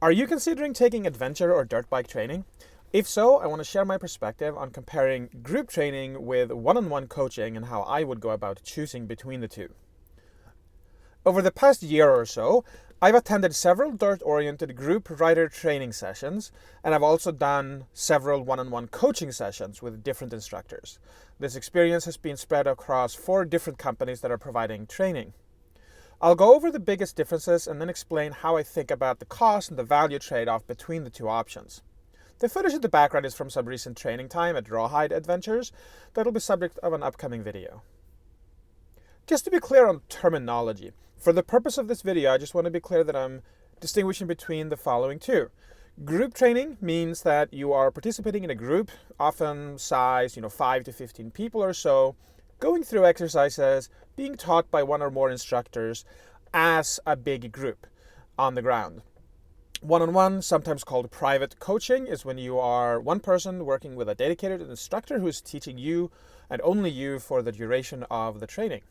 Are you considering taking adventure or dirt bike training? If so, I want to share my perspective on comparing group training with one-on-one coaching and how I would go about choosing between the two. Over the past year or so, I've attended several dirt-oriented group rider training sessions, and I've also done several one-on-one coaching sessions with different instructors. This experience has been spread across 4 different companies that are providing training. I'll go over the biggest differences and then explain how I think about the cost and the value trade-off between the two options. The footage in the background is from some recent training time at Rawhide Adventures that'll be subject of an upcoming video. Just to be clear on terminology, for the purpose of this video, I just want to be clear that I'm distinguishing between the following two. Group training means that you are participating in a group, often size 5 to 15 people or so, going through exercises, being taught by one or more instructors as a big group on the ground. One-on-one, sometimes called private coaching, is when you are one person working with a dedicated instructor who is teaching you and only you for the duration of the training.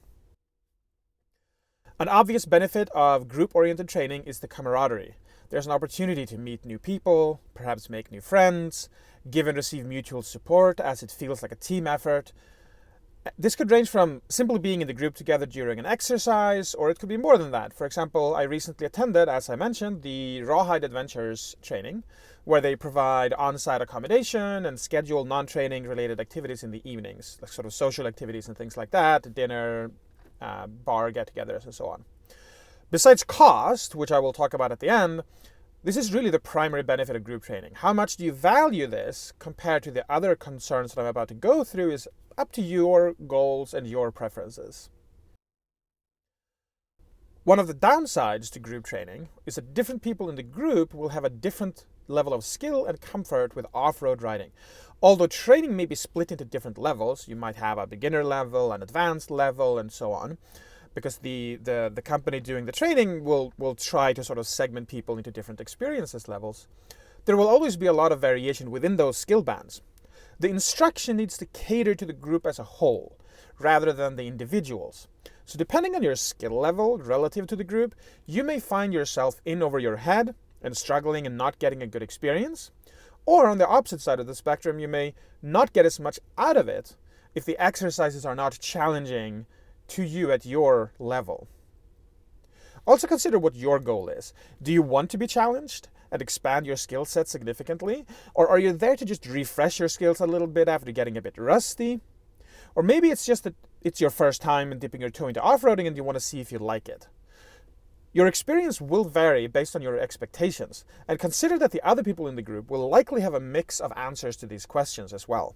An obvious benefit of group-oriented training is the camaraderie. There's an opportunity to meet new people, perhaps make new friends, give and receive mutual support as it feels like a team effort. This could range from simply being in the group together during an exercise, or it could be more than that. For example, I recently attended, as I mentioned, the Rawhide Adventures training, where they provide on-site accommodation and schedule non-training related activities in the evenings, like sort of social activities and things like that, dinner, bar get-togethers and so on. Besides cost, which I will talk about at the end, this is really the primary benefit of group training. How much do you value this compared to the other concerns that I'm about to go through is up to your goals and your preferences. One of the downsides to group training is that different people in the group will have a different level of skill and comfort with off-road riding. Although training may be split into different levels, you might have a beginner level, an advanced level, and so on, because the company doing the training will try to sort of segment people into different experiences levels. There will always be a lot of variation within those skill bands. The instruction needs to cater to the group as a whole, rather than the individuals. So depending on your skill level relative to the group, you may find yourself in over your head and struggling and not getting a good experience. Or on the opposite side of the spectrum, you may not get as much out of it if the exercises are not challenging to you at your level. Also consider what your goal is. Do you want to be challenged and expand your skill set significantly? Or are you there to just refresh your skills a little bit after getting a bit rusty? Or maybe it's just that it's your first time dipping your toe into off-roading and you want to see if you like it. Your experience will vary based on your expectations, and consider that the other people in the group will likely have a mix of answers to these questions as well.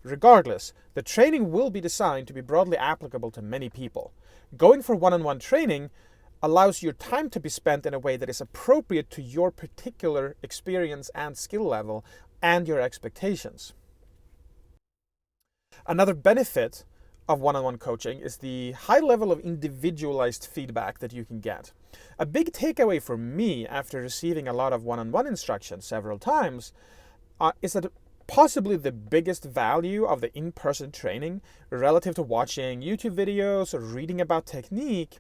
Regardless, the training will be designed to be broadly applicable to many people. Going for one-on-one training allows your time to be spent in a way that is appropriate to your particular experience and skill level and your expectations. Another benefit of one-on-one coaching is the high level of individualized feedback that you can get. A big takeaway for me after receiving a lot of one-on-one instruction several times is that possibly the biggest value of the in-person training relative to watching YouTube videos or reading about technique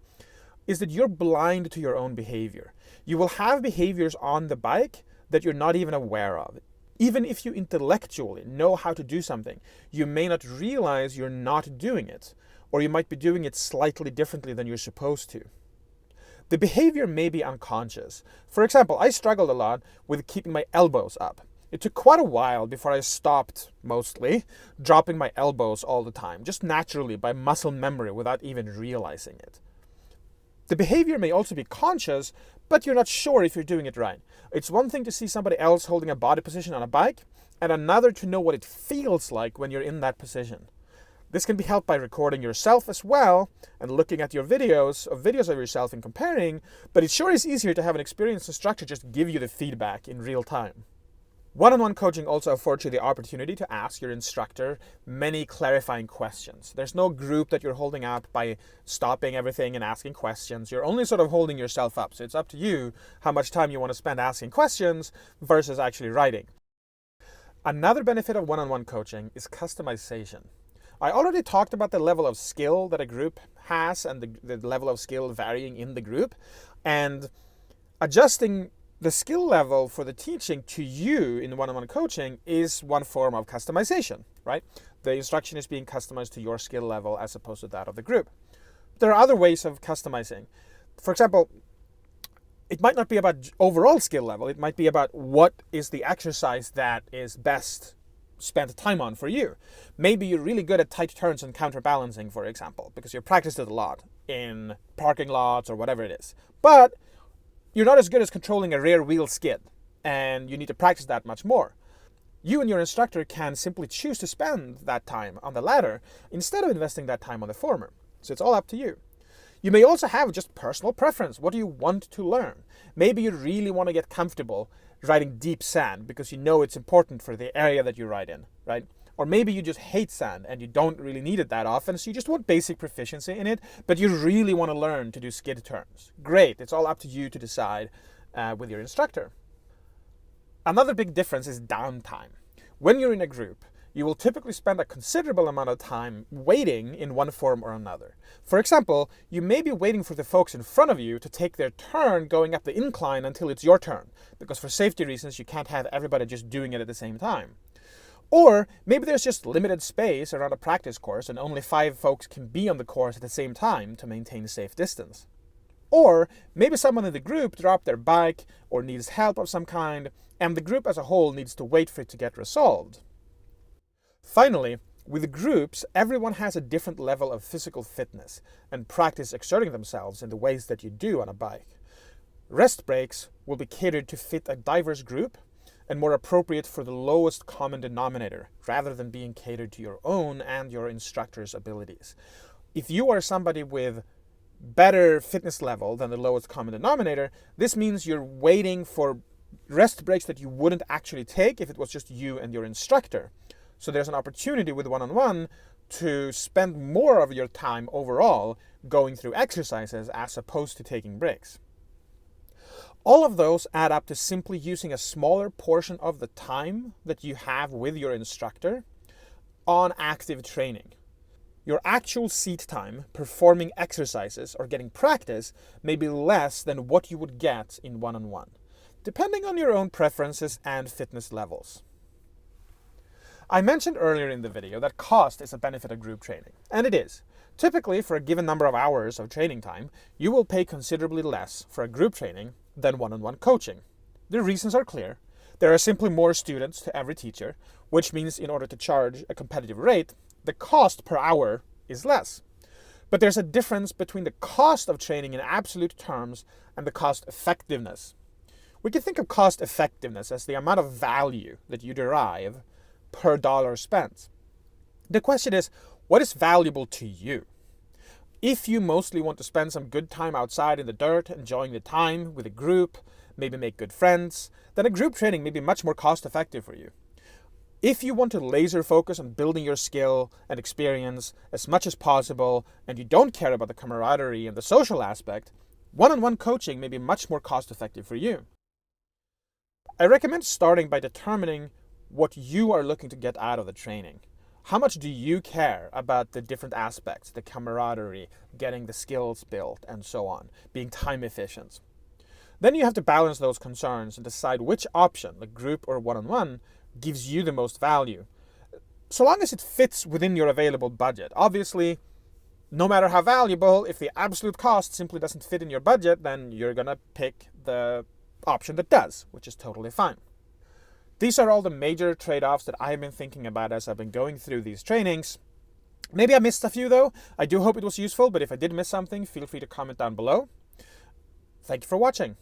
is that you're blind to your own behavior. You will have behaviors on the bike that you're not even aware of. Even if you intellectually know how to do something, you may not realize you're not doing it, or you might be doing it slightly differently than you're supposed to. The behavior may be unconscious. For example, I struggled a lot with keeping my elbows up. It took quite a while before I stopped, mostly, dropping my elbows all the time, just naturally by muscle memory without even realizing it. The behavior may also be conscious, but you're not sure if you're doing it right. It's one thing to see somebody else holding a body position on a bike, and another to know what it feels like when you're in that position. This can be helped by recording yourself as well, and looking at your videos of yourself and comparing, but it sure is easier to have an experienced instructor just give you the feedback in real time. One-on-one coaching also affords you the opportunity to ask your instructor many clarifying questions. There's no group that you're holding up by stopping everything and asking questions. You're only sort of holding yourself up. So it's up to you how much time you want to spend asking questions versus actually writing. Another benefit of one-on-one coaching is customization. I already talked about the level of skill that a group has and the level of skill varying in the group. And adjusting The skill level for the teaching to you in one-on-one coaching is one form of customization, right? The instruction is being customized to your skill level as opposed to that of the group. There are other ways of customizing. For example, it might not be about overall skill level. It might be about what is the exercise that is best spent time on for you. Maybe you're really good at tight turns and counterbalancing, for example, because you've practiced it a lot in parking lots or whatever it is. But you're not as good as controlling a rear wheel skid, and you need to practice that much more. You and your instructor can simply choose to spend that time on the latter instead of investing that time on the former. So it's all up to you. You may also have just personal preference. What do you want to learn? Maybe you really want to get comfortable riding deep sand because you know it's important for the area that you ride in, right? Or maybe you just hate sand and you don't really need it that often, so you just want basic proficiency in it, but you really want to learn to do skid turns. Great, it's all up to you to decide with your instructor. Another big difference is downtime. When you're in a group, you will typically spend a considerable amount of time waiting in one form or another. For example, you may be waiting for the folks in front of you to take their turn going up the incline until it's your turn, because for safety reasons you can't have everybody just doing it at the same time. Or maybe there's just limited space around a practice course and only 5 folks can be on the course at the same time to maintain safe distance. Or maybe someone in the group dropped their bike or needs help of some kind, and the group as a whole needs to wait for it to get resolved. Finally, with groups, everyone has a different level of physical fitness and practice exerting themselves in the ways that you do on a bike. Rest breaks will be catered to fit a diverse group and more appropriate for the lowest common denominator, rather than being catered to your own and your instructor's abilities. If you are somebody with better fitness level than the lowest common denominator, this means you're waiting for rest breaks that you wouldn't actually take if it was just you and your instructor. So there's an opportunity with one-on-one to spend more of your time overall going through exercises as opposed to taking breaks. All of those add up to simply using a smaller portion of the time that you have with your instructor on active training. Your actual seat time performing exercises or getting practice may be less than what you would get in one-on-one, depending on your own preferences and fitness levels. I mentioned earlier in the video that cost is a benefit of group training, and it is. Typically, for a given number of hours of training time, you will pay considerably less for a group training than one-on-one coaching. The reasons are clear. There are simply more students to every teacher, which means in order to charge a competitive rate, the cost per hour is less. But there's a difference between the cost of training in absolute terms and the cost effectiveness. We can think of cost effectiveness as the amount of value that you derive per dollar spent. The question is, what is valuable to you? If you mostly want to spend some good time outside in the dirt, enjoying the time with a group, maybe make good friends, then a group training may be much more cost effective for you. If you want to laser focus on building your skill and experience as much as possible, and you don't care about the camaraderie and the social aspect, one-on-one coaching may be much more cost effective for you. I recommend starting by determining what you are looking to get out of the training. How much do you care about the different aspects, the camaraderie, getting the skills built, and so on, being time efficient? Then you have to balance those concerns and decide which option, the group or one-on-one, gives you the most value. So long as it fits within your available budget. Obviously, no matter how valuable, if the absolute cost simply doesn't fit in your budget, then you're gonna pick the option that does, which is totally fine. These are all the major trade-offs that I've been thinking about as I've been going through these trainings. Maybe I missed a few though. I do hope it was useful, but if I did miss something, feel free to comment down below. Thank you for watching.